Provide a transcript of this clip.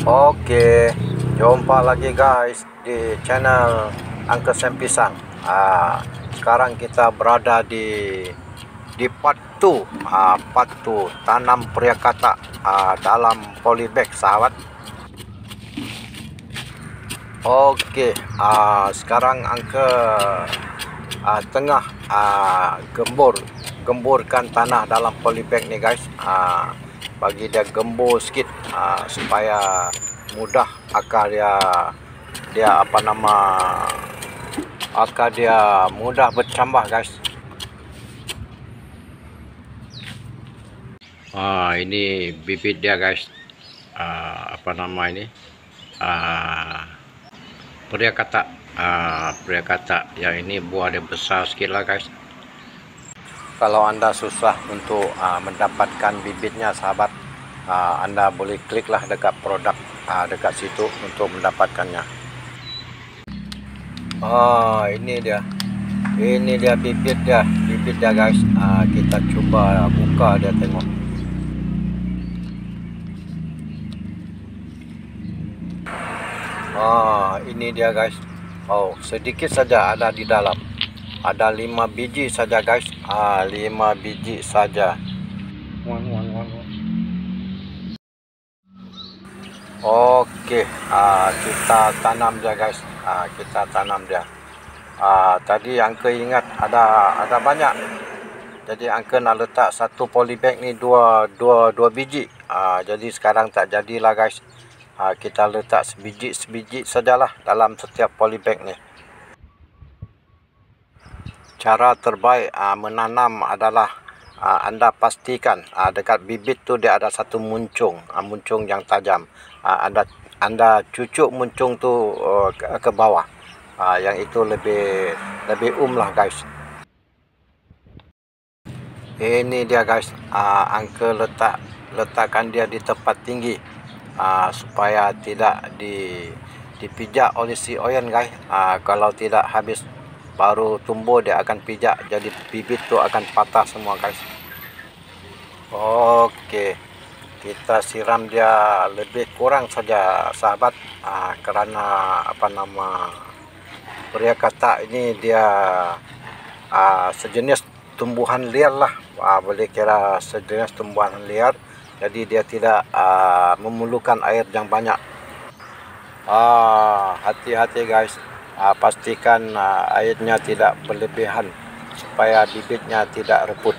Oke, jumpa lagi guys di channel Uncle Sam Pisang. Sekarang kita berada di part 2, tanam priakata dalam polybag, sahabat. Oke, sekarang Uncle tengah gemburkan tanah dalam polybag nih guys. Bagi dia gembur sikit supaya mudah akar dia mudah bercambah guys. Ini bibit dia guys. Priakata yang ini buah dia besar sikit lah guys. Kalau Anda susah untuk mendapatkan bibitnya, sahabat, Anda boleh kliklah dekat produk dekat situ untuk mendapatkannya. Ini dia bibit dia guys. Kita coba buka dia, tengok. Ini dia guys. Sedikit saja ada di dalam. Ada 5 biji saja guys. 5 biji saja. Oke, kita tanam dia guys. Kita tanam dia. Tadi Uncle ingat ada banyak. Jadi Uncle nak letak satu polybag ni dua biji. Jadi sekarang tak jadilah guys. Kita letak sebiji sajalah dalam setiap polybag ni. Cara terbaik menanam adalah Anda pastikan dekat bibit tu dia ada satu muncung yang tajam. Anda cucuk muncung tu ke bawah. Yang itu lebih lah guys. Ini dia guys. Uncle letakkan dia di tempat tinggi supaya tidak dipijak oleh si oyen guys. Kalau tidak, habis baru tumbuh dia akan pijak, jadi bibit tu akan patah semua guys. Oke, kita siram dia lebih kurang saja, sahabat, karena priakata ini dia sejenis tumbuhan liar lah, boleh kira sejenis tumbuhan liar. Jadi dia tidak memerlukan air yang banyak. Hati-hati guys. Pastikan airnya tidak berlebihan supaya bibitnya tidak reput.